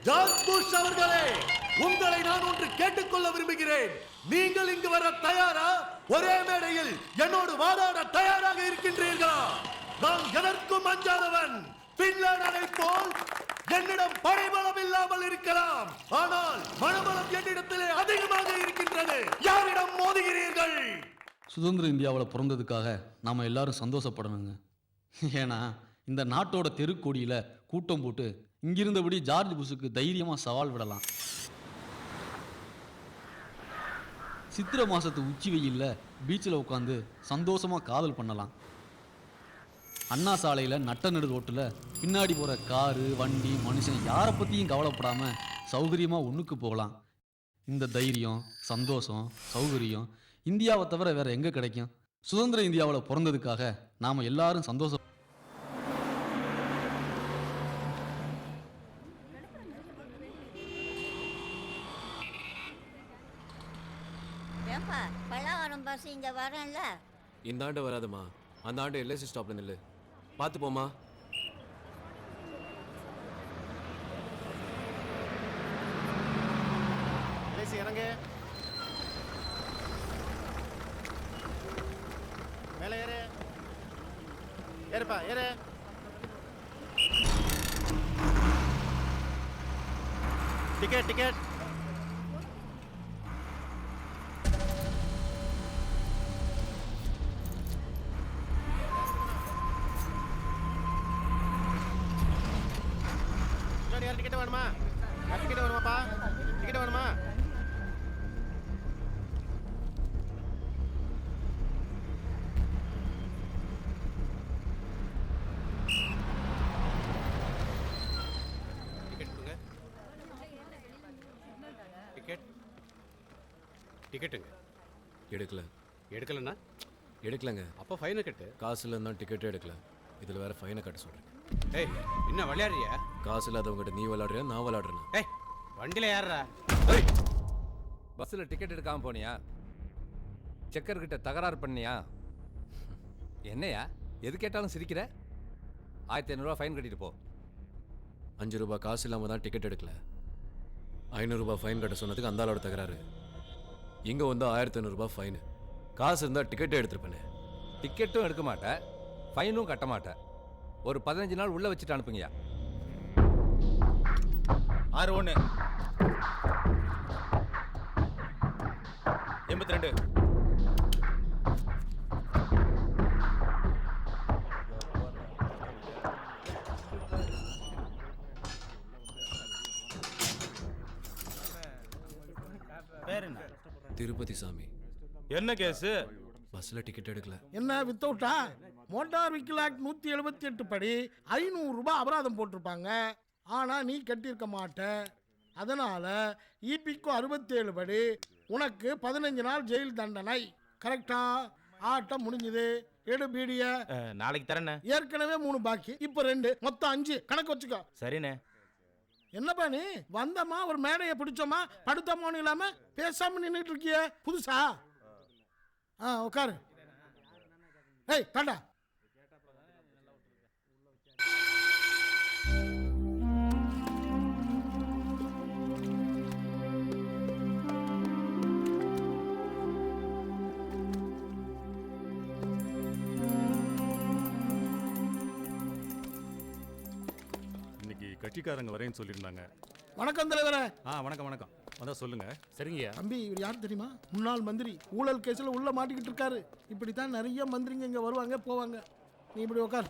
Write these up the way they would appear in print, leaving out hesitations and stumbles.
George Bush அவர்களே, உங்களை நான் ஒன்று கேட்டுக்கொள்ள விரும்புகிறேன். நீங்கள் இங்கு வர தயாரா? ஒரே மேடையில் என்னோடு வாதாட தயாராக இருக்கின்றீர்களா? நான் எதற்கும் அஞ்சாதவன். பின்லாடனை போல் என்னிடம் படைபலம் இல்லாமல் இருக்கலாம், ஆனால் மனபலம் என்னிடத்திலே அதிகமாக இருக்கின்றது. யாரிடம் மோதுகிறீர்கள்? சுதந்திர இந்தியாவில் பிறந்ததுக்காக நாம் எல்லாரும் சந்தோஷப்படணுங்க. ஏன்னா இந்த நாட்டோட தெருக்கோடியில் கூட்டம் போட்டு இங்கிருந்தபடி ஜார்ஜ் புஷுக்கு தைரியமாக சவால் விடலாம். சித்திரை மாதத்து உச்சி வெயிலில் பீச்சில் உட்காந்து சந்தோஷமாக காதல் பண்ணலாம். அண்ணா சாலையில் நட்ட நடு ரோட்டில் பின்னாடி போகிற காரு வண்டி மனுஷன் யாரை பற்றியும் கவலைப்படாமல் சௌகரியமாக ஒன்றுக்கு போகலாம். இந்த தைரியம் சந்தோஷம் சௌகரியம் இந்தியாவை தவிர வேற எங்கே கிடைக்கும்? சுதந்திர இந்தியாவில் பிறந்ததுக்காக நாம் எல்லாரும் சந்தோஷம். பல்லாவரம் பஸ் இங்க வரேன்ல. இந்த ஆண்டு வராதுமா, அந்த ஆண்டு எல்ஐசி ஸ்டாப்ல நில்லு. பார்த்து போமா. இறங்க, மேல ஏறு, ஏறுப்பா ஏறு. Ticket ticket. டிக்கெட் வேணுமா? டிக்கெட் வேணுமாப்பா? டிக்கெட் வேணுமா? டிக்கெட்டுங்க எடுக்கலன்னா எடுக்கலங்க. அப்போ ஃபைனை கட்டு. காசு இல்லைன்னா டிக்கெட்டே எடுக்கல. இதில் வேற ஃபைனை கட்ட சொல்கிறேன். ஏய், என்ன விளையாடுறியா? காசு இல்லாதவங்ககிட்ட நீ விளையாடுறியா நான் விளையாடுறேன்? ஏய், வண்டியில் ஏறுறா. பஸ்ஸில் டிக்கெட் எடுக்காமல் போனியா? செக்கர்கிட்ட தகராறு பண்ணியா? என்னையா எது கேட்டாலும் சிரிக்கிற? 1500 ஃபைன் கட்டிட்டு போ. 5 ரூபாய் காசு இல்லாமல் தான் டிக்கெட் எடுக்கல. 500 ரூபாய் ஃபைன் கட்ட சொன்னதுக்கு அந்த ஆளோட தகராறு. இங்கே வந்து 1500 ரூபாய் ஃபைனு. காசு இருந்தால் டிக்கெட்டே எடுத்துருப்பேனே. டிக்கெட்டும் எடுக்க மாட்டேன், ஃபைனும் கட்ட மாட்டேன். ஒரு 15 நாள் உள்ள வச்சுட்டு அனுப்புங்கயா. 61 82 திருப்பதி சாமி. என்ன கேஸ்? பஸ்ஸில் டிக்கெட் எடுக்கல. என்ன வித்தவுட்டா? மோட்டார் வெஹிக்கிள் ஆக்ட் 178 படி 500 ரூபாய் அபராதம் போட்டிருப்பாங்க. ஆனால் நீ கட்டியிருக்க மாட்ட. அதனால் இபிக்கு 67 படி உனக்கு 15 நாள் ஜெயில் தண்டனை. கரெக்டா? ஆட்டம் முடிஞ்சுது. எடு பீடிய. நாளைக்கு தரேண்ணே. ஏற்கனவே 3 பாக்கி, இப்போ 2, மொத்தம் 5 கணக்கு வச்சுக்கோ. சரிண்ணே. என்னப்பா நீ வந்தமா ஒரு மேடையை பிடிச்சோமா படுத்தமோன்னு இல்லாம பேசாம நின்றுட்டு இருக்கிய புதுசா? உட்காரு. ஏய் கண்டா. இன்னைக்கு கட்சிக்காரங்க வரேன்னு சொல்லியிருந்தாங்க. வணக்கம் தலைவரே. வணக்கம் வணக்கம். அதான் சொல்லுங்க. சரிங்கய்யா. தம்பி, இவர் யார் தெரியுமா? முன்னாள் மந்திரி. ஊழல் கேஸில் உள்ள மாட்டிக்கிட்டு இருக்காரு. இப்படித்தான் நிறைய மந்திரிங்க இங்கே வருவாங்க போவாங்க. நீ இப்படி உட்கார்.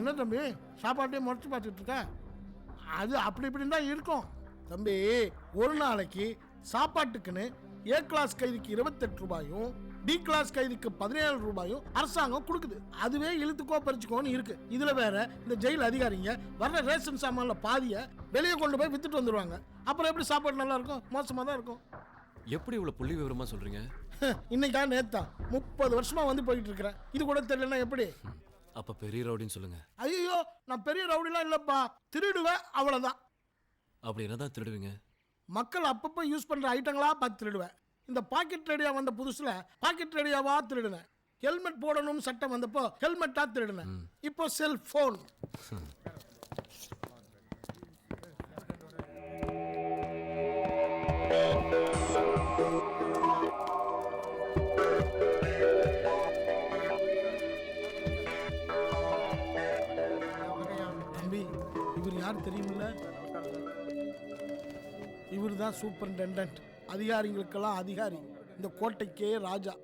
என்ன தம்பி சாப்பாட்டையும் முறைச்சு பார்த்துட்டு இருக்க? அது அப்படி இப்படின்னு தான் இருக்கும் தம்பி. ஒரு நாளைக்கு சாப்பாட்டுக்குன்னு ஏ கிளாஸ் கைதிக்கு 28 ரூபாயும் பி கிளாஸ் கைதிக்கு 17 ரூபாயும் அரசாங்கம் கொடுக்குது. அதுவே இழுத்துக்கோ பறிச்சுக்கோன்னு இருக்கு. இதுல வேற இந்த ஜெயில் அதிகாரிங்க வர்ற ரேஷன் சாமான்ல பாதியை வெளியே கொண்டு போய் வித்துட்டு வந்துடுவாங்க. அப்புறம் எப்படி சாப்பாடு நல்லா இருக்கும்? மோசமாக தான் இருக்கும். எப்படி இவ்வளோ புள்ளி விவரமா சொல்றீங்க? இன்னைக்கா நேத்தா 30 வருஷமா வந்து போயிட்டு இருக்கிறேன். இது கூட தெரியலன்னா எப்படி? அப்ப பெரிய ரவுடின்னு சொல்லுங்க. ஐயோ, நான் பெரிய ரவுடிலாம் இல்லப்பா. திருடுவேன், அவ்வளவுதான். அப்படி என்னதான் திருடுவீங்க? மக்கள் அப்பப்போ யூஸ் பண்ணுற ஐட்டங்களா பார்த்து திருடுவேன். இந்த பாக்கெட் ரேடியா வந்த புதுசில் பாக்கெட் ரேடியாவா திருடுனேன். ஹெல்மெட் போடணும்னு சட்டம் வந்தப்போ ஹெல்மெட்டா திருடுனேன். இப்போ செல்போன். தம்பி, இவர் யார் தெரியுமில்ல? இவர் தான் சூப்பரிண்டெண்டன்ட், அதிகாரிகளுக்கெல்லாம் அதிகாரி, இந்த கோட்டைக்கே ராஜா.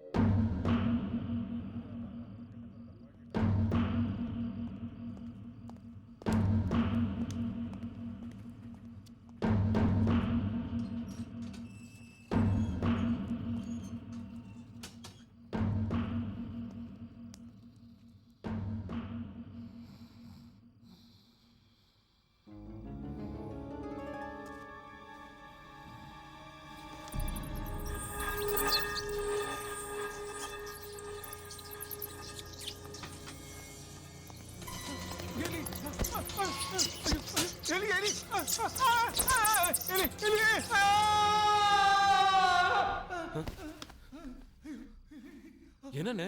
என்னண்ணே,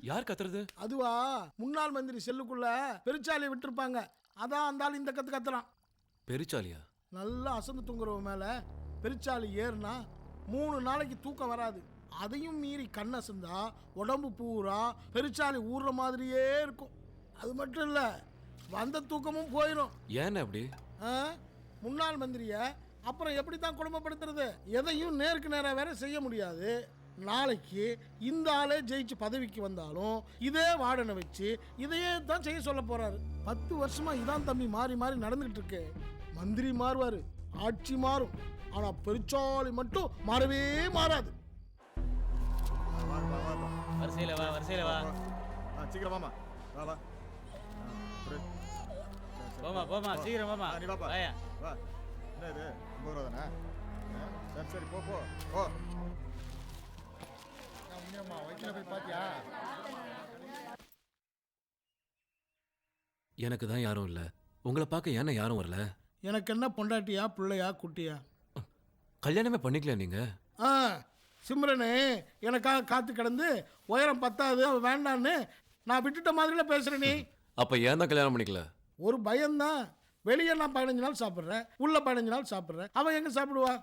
யார் கத்துறது? அதுவா, முன்னாள் மந்திரி செல்லுக்குள்ள பெருச்சாலியை விட்டுருப்பாங்க, அதான் அந்த ஆள் இந்த கத்து கத்துறான். பெருச்சாலியா? நல்லா அசந்து தூங்குறவ மேல பெருச்சாலி ஏறுனா 3 நாளைக்கு தூக்கம் வராது. அதையும் மீறி கண்ணசந்தா உடம்பு பூரா பெருச்சாலி ஊறுற மாதிரியே இருக்கும். அது மட்டும் இல்ல, வந்த தூக்கமும் போயிடும். ஏன் அப்படி? முன்னாள் மந்திரிய அப்புறம் எப்படி தான் குடும்பப்படுத்துறது? எதையும் நேருக்கு நேராக வேற செய்ய முடியாது. நாளைக்கு இந்த ஆளே ஜெயிச்சு பதவிக்கு வந்தாலும் இதே வார்டனை வச்சு இதையே தான் செய்ய சொல்ல போறாரு. 10 வருஷமா இதான் தம்பி மாறி மாறி நடந்துகிட்டு இருக்கு. மந்திரி மாறுவாரு, ஆட்சி மாறும், ஆனா பெருச்சாலி மட்டும் மாறவே மாறாது. வரிசையில வா, வரிசையில வா. சீக்கிரம் வாமா, வா வா. போமா போமா, சீக்கிரம் வாமா. நீ வாப்பா, வாயா. வா. என்ன இது 50 ரூபா தானே? சரி சரி, போ போ போ. வயிற்றுல போய் பாத்தியா? எனக்கு தான் யாரும் இல்ல. உங்களை பார்க்க ஏன்னா யாரும் வரல? எனக்கு என்ன பொண்டாட்டியா பிள்ளையா குட்டியா? கல்யாணமே பண்ணிக்கல நீங்க? சிம்ரனு எனக்காக காத்து கிடந்து உயரம் பத்தாது அவ வேண்டான்னு நான் விட்டுட்ட மாதிரில பேசுறேன். நீ அப்ப ஏன் தான் கல்யாணம் பண்ணிக்கல? ஒரு பயம்தான். வெளியே நான் 15 நாள் சாப்பிட்றேன், உள்ள 15 நாள் சாப்பிட்றேன், அவன் எங்க சாப்பிடுவா?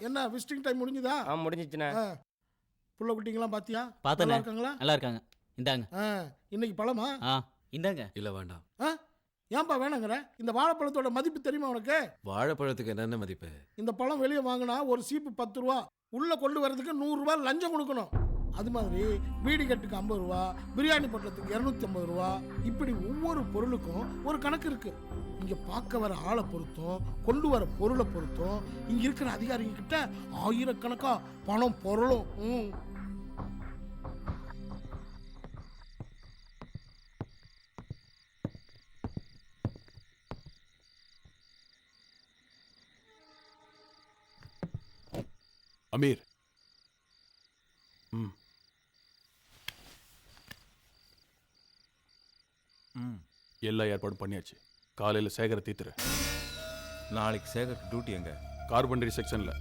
என்ன விசிட்டிங் டைம் முடிஞ்சுதா? முடிஞ்சிச்சுண்ணே. புள்ள குட்டிங்களாம் பாத்தியா? பார்த்தேன். நல்லா இருக்காங்களா? நல்லா இருக்காங்க. இந்தாங்க. இன்னைக்கு பழமா? இந்தாங்க. இல்ல வேண்டாம். ஏன்பா வேணாங்கிற? இந்த வாழைப்பழத்தோட மதிப்பு தெரியுமா உனக்கு? வாழைப்பழத்துக்கு என்னென்ன மதிப்பு? இந்த பழம் வெளியே வாங்கினா ஒரு சீப்பு 10 ரூபா, உள்ள கொண்டு வரதுக்கு 100 ரூபா லஞ்சம் கொடுக்கணும். அது மாதிரி வீடு கட்டுக்கு 50 ரூபா, பிரியாணி பொட்டலத்துக்கு 250 ரூபா, இப்படி ஒவ்வொரு பொருளுக்கும் ஒரு கணக்கு இருக்கு. இங்க பார்க்க வர ஆளை பொறுத்தும் கொண்டு வர பொருளை பொறுத்தும் இங்க இருக்கிற அதிகாரிங்க கிட்ட ஆயிரக்கணக்கா பணம் பொருளும். அமீர், எல்லா ஏற்பாடும் பண்ணியாச்சு. காலையில் சேகரை தீத்துற. நாளைக்கு சேகருக்கு டியூட்டி எங்க? கார்பன்டரி செக்ஷன்ல.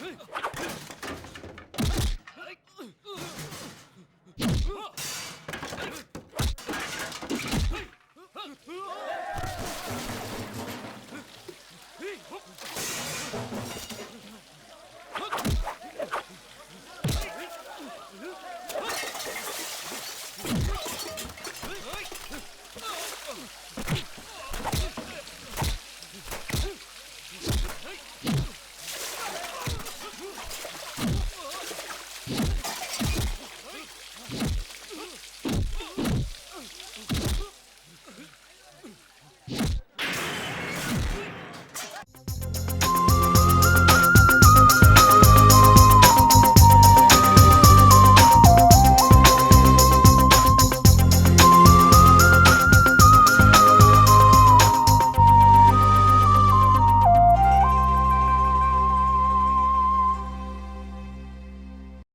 ஏய்